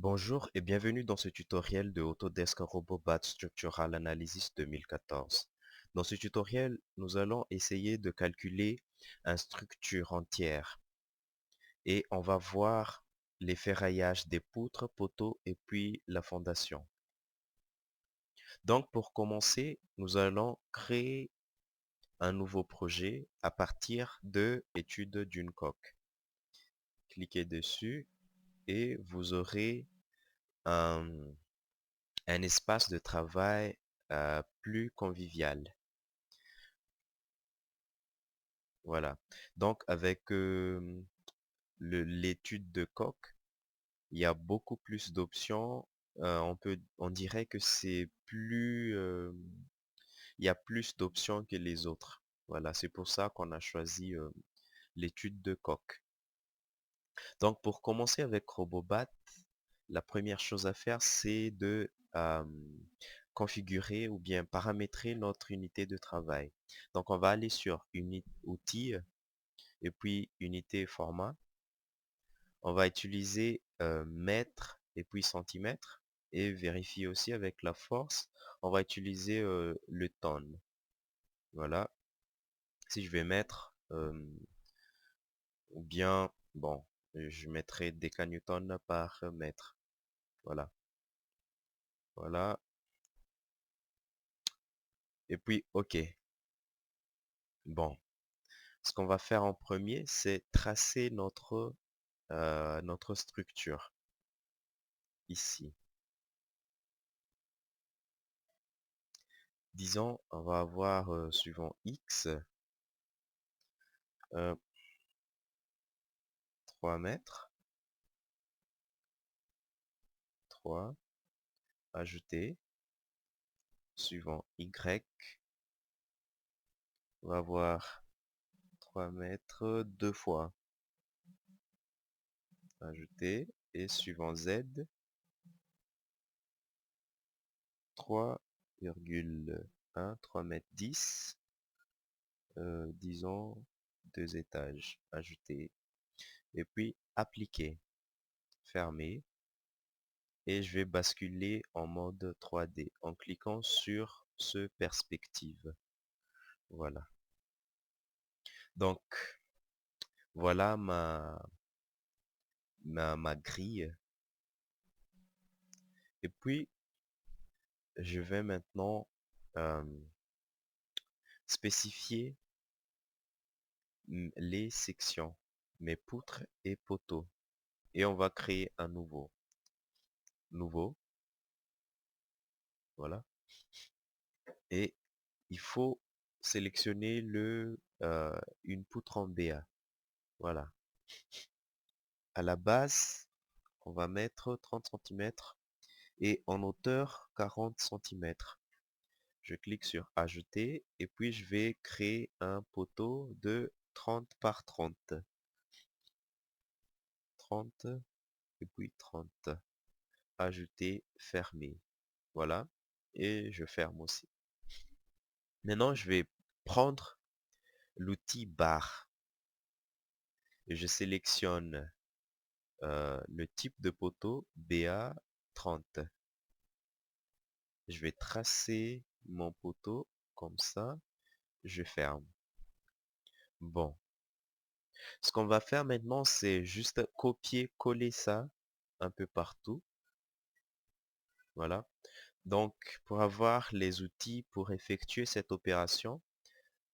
Bonjour et bienvenue dans ce tutoriel de Autodesk RoboBat Structural Analysis 2014. Dans ce tutoriel, nous allons essayer de calculer une structure entière et on va voir les ferraillages des poutres, poteaux et puis la fondation. Donc pour commencer, nous allons créer un nouveau projet à partir de l'étude d'une coque. Cliquez dessus et vous aurez un espace de travail plus convivial. Voilà. Donc, avec l'étude de coque, il y a beaucoup plus d'options. On dirait que c'est plus, il y a plus d'options que les autres. Voilà, c'est pour ça qu'on a choisi l'étude de coque. Donc, pour commencer avec Robobat, la première chose à faire, c'est de configurer ou bien paramétrer notre unité de travail. Donc, on va aller sur Outils et puis Unité Format. On va utiliser mètres et puis centimètres et vérifier aussi avec la force. On va utiliser le tonne. Voilà. Si je vais mettre ou bien, bon, je mettrai des newtons par mètre. Voilà. Voilà. Et puis, OK. Bon, ce qu'on va faire en premier, c'est tracer notre structure ici. Disons, on va avoir suivant X 3 mètres, 3, ajouter, suivant Y, on va avoir 3 mètres 2 fois, ajouter, et suivant Z, 3,1, 3 mètres 10, disons 2 étages, ajouter, et puis appliquer, fermer, et je vais basculer en mode 3D en cliquant sur ce perspective. Voilà. Donc, voilà ma grille. Et puis, je vais maintenant euh, spécifier les sections, mes poutres et poteaux. Et on va créer un nouveau, voilà. Et il faut sélectionner une poutre en BA. Voilà. À la base, on va mettre 30 centimètres et en hauteur 40 centimètres. Je clique sur ajouter et puis je vais créer un poteau de 30 par 30. 30 et puis 30. Ajouter, fermer. Voilà. Et je ferme aussi. Maintenant, je vais prendre l'outil barre et je sélectionne le type de poteau BA 30. Je vais tracer mon poteau comme ça. Je ferme. Bon. Ce qu'on va faire maintenant, c'est juste copier-coller ça un peu partout. Voilà. Donc, pour avoir les outils pour effectuer cette opération,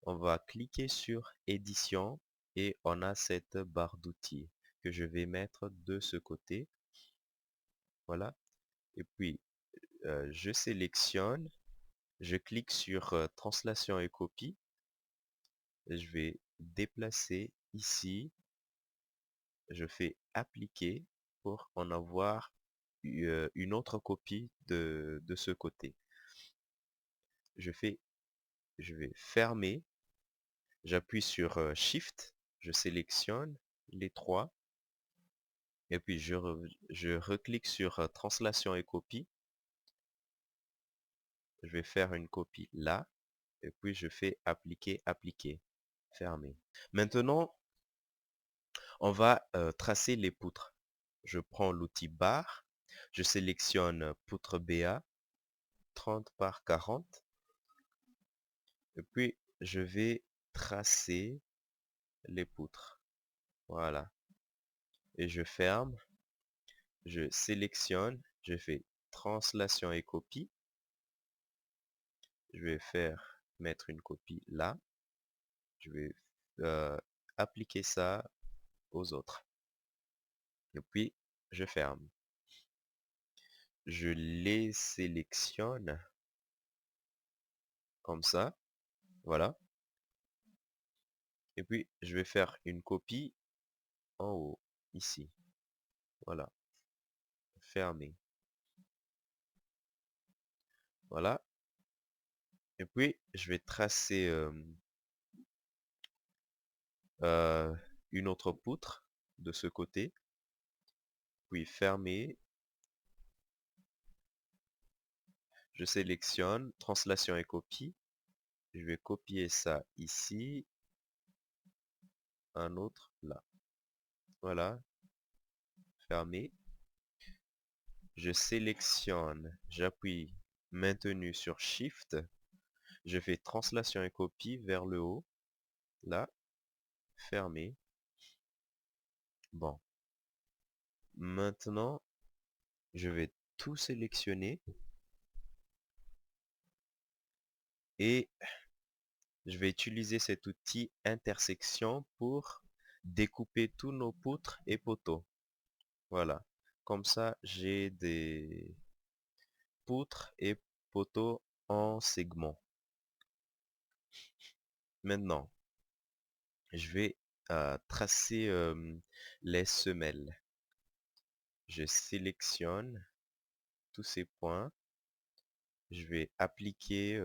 on va cliquer sur édition et on a cette barre d'outils que je vais mettre de ce côté. Voilà. Et puis, je sélectionne, je clique sur translation et copie. Et je vais déplacer ici. Je fais appliquer pour en avoir une autre copie de ce côté. Je vais fermer. J'appuie sur Shift, je sélectionne les trois et puis je reclique sur translation et copie. Je vais faire une copie là et puis je fais appliquer, appliquer, fermer. Maintenant, on va tracer les poutres. Je prends l'outil barre. Je sélectionne poutre BA 30 par 40 et puis je vais tracer les poutres. Voilà. Et je ferme, je sélectionne, je fais translation et copie. Je vais mettre une copie là. Je vais euh, appliquer ça aux autres. Et puis, je ferme. Je les sélectionne comme ça. Voilà. Et puis, je vais faire une copie en haut, ici. Voilà. Fermer. Voilà. Et puis, je vais tracer une autre poutre de ce côté. Puis, fermer. Je sélectionne, translation et copie. Je vais copier ça ici. Un autre là. Voilà. Fermer. Je sélectionne, j'appuie maintenu sur Shift. Je fais translation et copie vers le haut. Là. Fermer. Bon. Maintenant, je vais tout sélectionner. Et je vais utiliser cet outil intersection pour découper tous nos poutres et poteaux. Voilà. Comme ça, j'ai des poutres et poteaux en segments. Maintenant, je vais tracer les semelles. Je sélectionne tous ces points. Je vais appliquer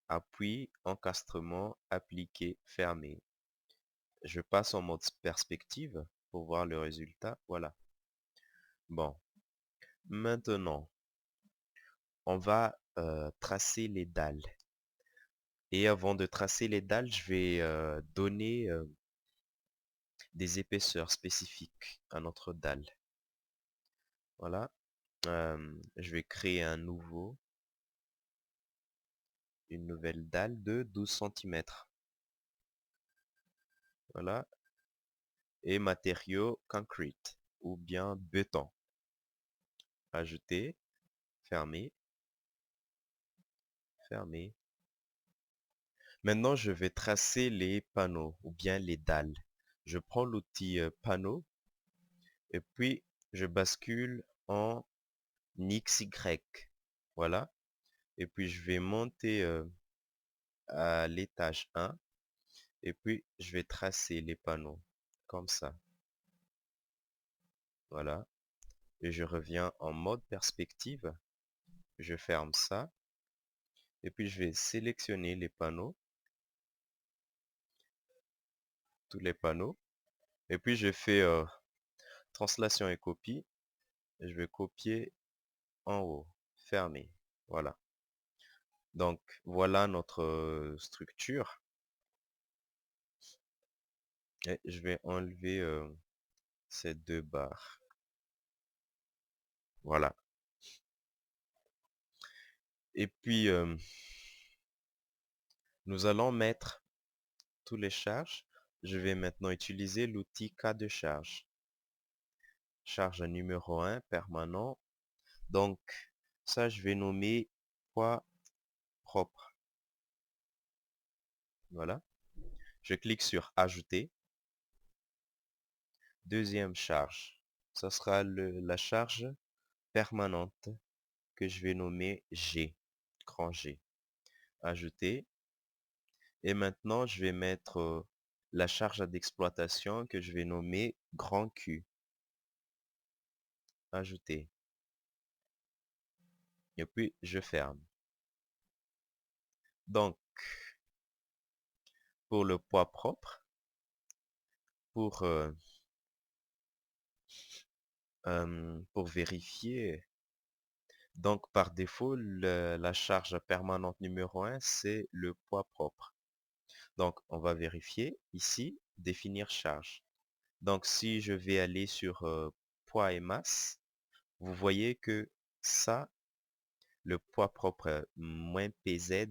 appui, encastrement, appliquer, fermer. Je passe en mode perspective pour voir le résultat. Voilà. Bon. Maintenant, on va tracer les dalles. Et avant de tracer les dalles, je vais donner des épaisseurs spécifiques à notre dalle. Voilà. Je vais créer une nouvelle dalle de 12 cm. Voilà. Et matériaux concrete ou bien béton. Ajouter, fermer, fermer. Maintenant, je vais tracer les panneaux ou bien les dalles. Je prends l'outil panneau et puis je bascule en XY. Voilà. Et puis je vais monter à l'étage 1 et puis je vais tracer les panneaux comme ça. Voilà. Et je reviens en mode perspective. Je ferme ça. Et puis je vais sélectionner les panneaux. Tous les panneaux. Et puis je fais translation et copie. Et je vais copier en haut. Fermer. Voilà. Donc voilà notre structure. Et je vais enlever ces deux barres. Voilà. Et puis nous allons mettre tous les charges. Je vais maintenant utiliser l'outil cas de charge. Charge numéro 1, permanent. Donc, ça, je vais nommer poids propre. Voilà. Je clique sur Ajouter. Deuxième charge. Ça sera la charge permanente que je vais nommer G. Grand G. Ajouter. Et maintenant, je vais mettre la charge d'exploitation que je vais nommer grand Q. Ajouter. Et puis, je ferme. Donc, pour le poids propre, pour vérifier, donc par défaut, la charge permanente numéro 1, c'est le poids propre. Donc, on va vérifier ici, définir charge. Donc, si je vais aller sur poids et masse, vous voyez que ça, le poids propre moins PZ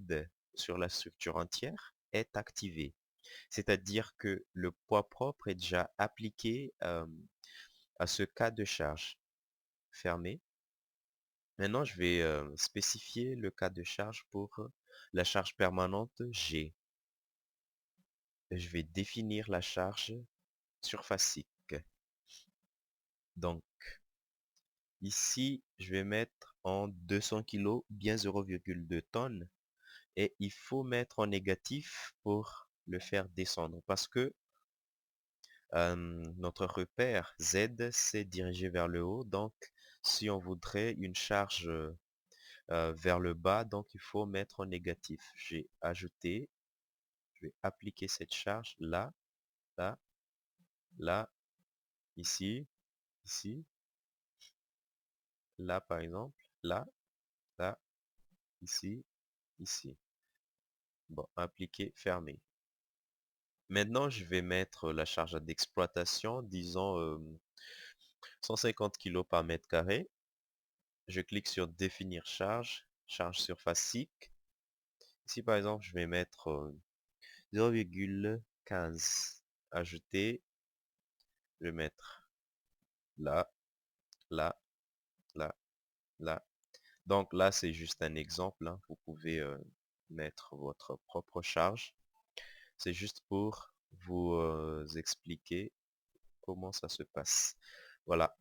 sur la structure entière est activé. C'est-à-dire que le poids propre est déjà appliqué à ce cas de charge fermé. Maintenant, je vais spécifier le cas de charge pour la charge permanente G. Je vais définir la charge surfacique. Donc, ici, je vais mettre en 200 kg, bien 0,2 tonnes. Et il faut mettre en négatif pour le faire descendre parce que notre repère Z s'est dirigé vers le haut. Donc, si on voudrait une charge vers le bas, donc il faut mettre en négatif. J'ai ajouté, je vais appliquer cette charge là, là, là, ici, ici, là par exemple, là, ici, ici. Bon, appliquer, fermer. Maintenant, je vais mettre la charge d'exploitation, disons 150 kg par mètre carré. Je clique sur définir charge, charge surfacique. Ici, par exemple, je vais mettre 0,15. Ajouter, je vais mettre là, là, là, là. Donc là, c'est juste un exemple, hein. Vous pouvez mettre votre propre charge. C'est juste pour vous expliquer comment ça se passe. Voilà.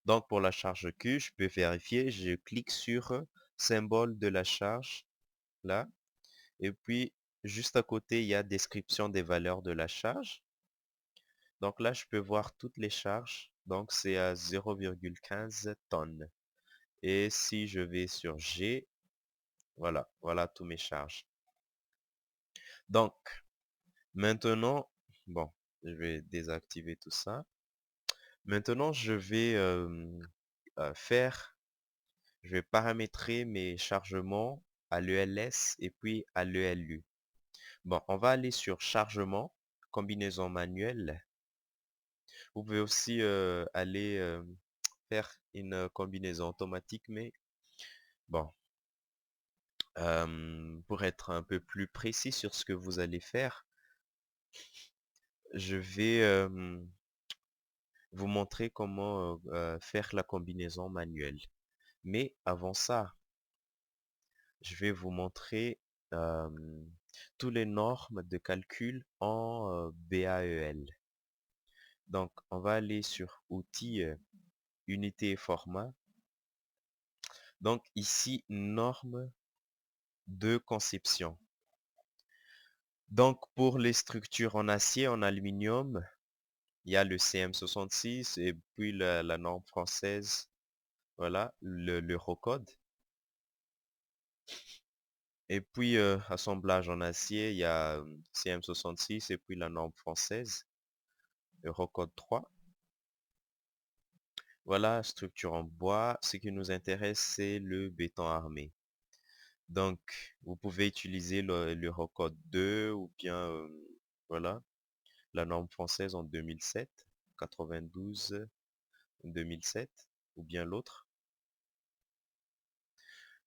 Donc pour la charge Q, je peux vérifier. Je clique sur symbole de la charge, là. Et puis, juste à côté, il y a description des valeurs de la charge. Donc là, je peux voir toutes les charges. Donc c'est à 0,15 tonnes. Et si je vais sur G, voilà, voilà tous mes charges. Donc, maintenant, bon, je vais désactiver tout ça. Maintenant, je vais je vais paramétrer mes chargements à l'ELS et puis à l'ELU. Bon, on va aller sur chargement, combinaison manuelle. Vous pouvez aussi aller faire une combinaison automatique, mais bon, pour être un peu plus précis sur ce que vous allez faire, je vais vous montrer comment faire la combinaison manuelle. Mais avant ça, je vais vous montrer euh, toutes les normes de calcul en BAEL. Donc, on va aller sur Outils, Unité et format. Donc, ici, normes de conception. Donc, pour les structures en acier, en aluminium, il y a le CM66 et puis la norme française, voilà, l'Eurocode. Et puis, assemblage en acier, il y a CM66 et puis la norme française, Eurocode 3. Voilà, structure en bois. Ce qui nous intéresse, c'est le béton armé. Donc, vous pouvez utiliser l'Eurocode 2 ou bien, voilà, la norme française en 2007, 92, 2007, ou bien l'autre,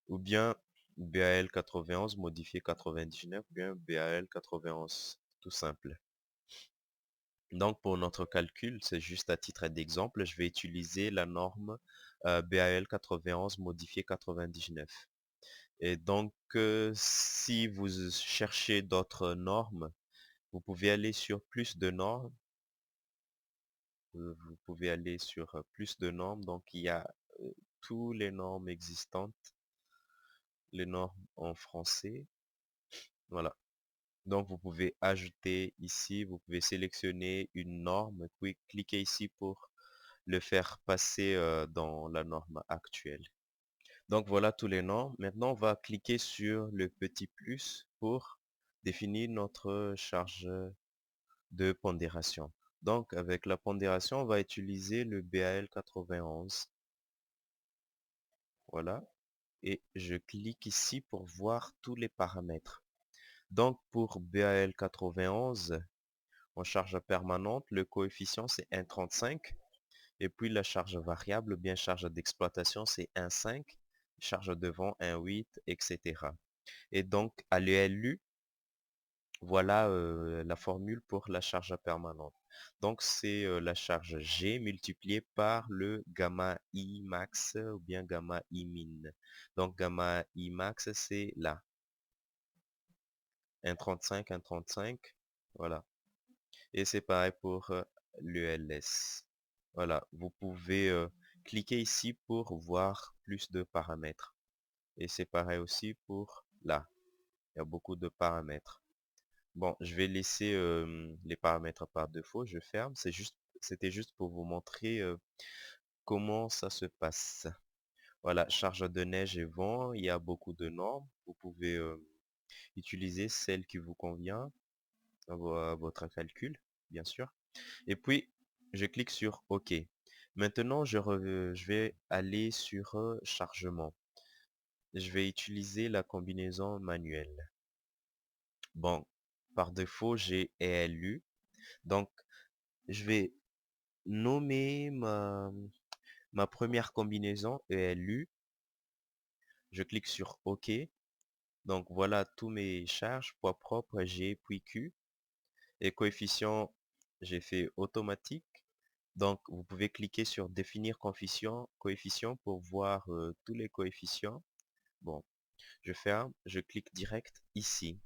ou bien BAL 91 modifié 99, ou bien BAL 91, tout simple. Donc, pour notre calcul, c'est juste à titre d'exemple, je vais utiliser la norme BAL 91 modifié 99. Et donc, si vous cherchez d'autres normes, vous pouvez aller sur plus de normes. Vous pouvez aller sur plus de normes. Donc, il y a tous les normes existantes, les normes en français. Voilà. Donc, vous pouvez ajouter ici, vous pouvez sélectionner une norme, puis cliquer ici pour le faire passer dans la norme actuelle. Donc, voilà tous les normes. Maintenant, on va cliquer sur le petit plus pour définir notre charge de pondération. Donc, avec la pondération, on va utiliser le BAL 91. Voilà. Et je clique ici pour voir tous les paramètres. Donc, pour BAL 91, en charge permanente, le coefficient c'est 1,35. Et puis la charge variable, bien charge d'exploitation, c'est 1,5, charge devant 1,8, etc. Et donc, à l'ELU, voilà la formule pour la charge permanente. Donc, c'est la charge G multipliée par le gamma I max ou bien gamma I min. Donc, gamma I max, c'est là. 1,35, 1,35. Voilà. Et c'est pareil pour l'ELS. Voilà. Vous pouvez cliquer ici pour voir plus de paramètres. Et c'est pareil aussi pour là. Il y a beaucoup de paramètres. Bon, je vais laisser les paramètres par défaut. Je ferme. C'était juste pour vous montrer comment ça se passe. Voilà, charge de neige et vent. Il y a beaucoup de normes. Vous pouvez utiliser celle qui vous convient à votre calcul, bien sûr. Et puis, je clique sur OK. Maintenant, je vais aller sur chargement. Je vais utiliser la combinaison manuelle. Bon, par défaut, j'ai ELU. Donc, je vais nommer ma première combinaison ELU. Je clique sur OK. Donc, voilà tous mes charges, poids propre, G, puis Q. Et coefficient, j'ai fait automatique. Donc, vous pouvez cliquer sur définir coefficient pour voir tous les coefficients. Bon, je ferme, je clique direct ici.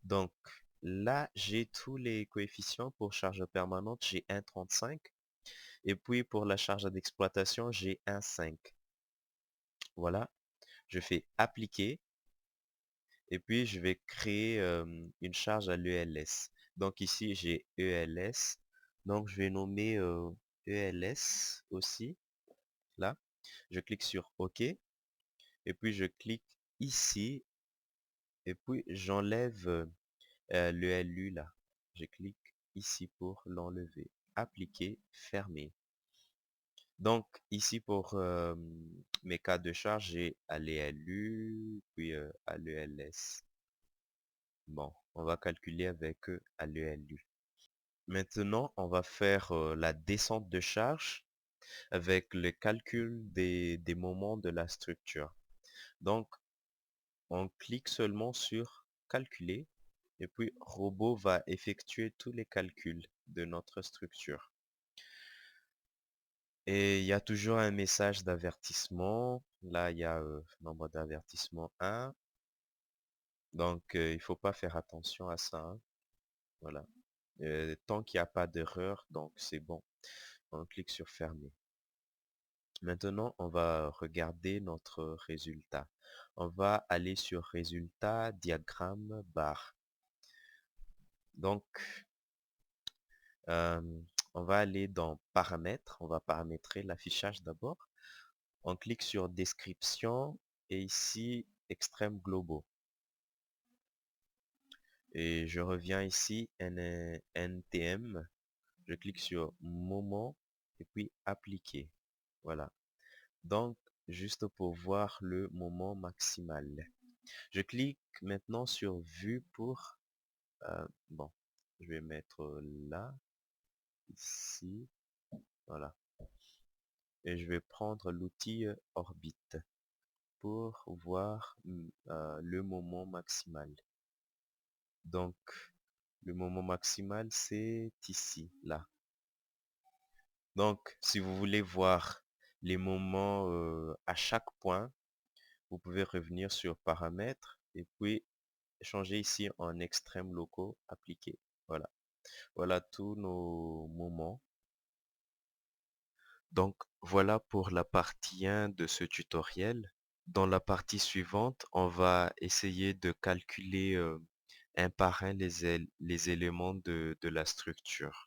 Donc, là, j'ai tous les coefficients pour charge permanente, j'ai 1,35. Et puis, pour la charge d'exploitation, j'ai 1,5. Voilà, je fais appliquer. Et puis, je vais créer une charge à l'ELS. Donc, ici, j'ai ELS. Donc, je vais nommer ELS aussi. Là, je clique sur OK. Et puis, je clique ici. Et puis, j'enlève le LU là. Je clique ici pour l'enlever. Appliquer, fermer. Donc, ici pour mes cas de charge, j'ai à l'ELU, puis à l'ELS. Bon, on va calculer avec à l'ELU. Maintenant, on va faire la descente de charge avec le calcul des moments de la structure. Donc, on clique seulement sur calculer et puis robot va effectuer tous les calculs de notre structure. Et il y a toujours un message d'avertissement. Là, il y a nombre d'avertissement 1. Donc, il ne faut pas faire attention à ça, hein. Voilà. Tant qu'il n'y a pas d'erreur, donc c'est bon. On clique sur fermer. Maintenant, on va regarder notre résultat. On va aller sur résultat, diagramme, barre. Donc, euh, on va aller dans paramètres. On va paramétrer l'affichage d'abord. On clique sur description et ici, extrêmes globaux. Et je reviens ici, NTM. Je clique sur moment et puis appliquer. Voilà. Donc, juste pour voir le moment maximal. Je clique maintenant sur vue pour... bon, je vais mettre là, ici, voilà. Et je vais prendre l'outil orbite pour voir le moment maximal. Donc, le moment maximal, c'est ici, là. Donc, si vous voulez voir les moments à chaque point, vous pouvez revenir sur paramètres et puis changer ici en extrêmes locaux, appliquer. Voilà. Voilà tous nos moments. Donc, voilà pour la partie 1 de ce tutoriel. Dans la partie suivante, on va essayer de calculer un par un les éléments de la structure.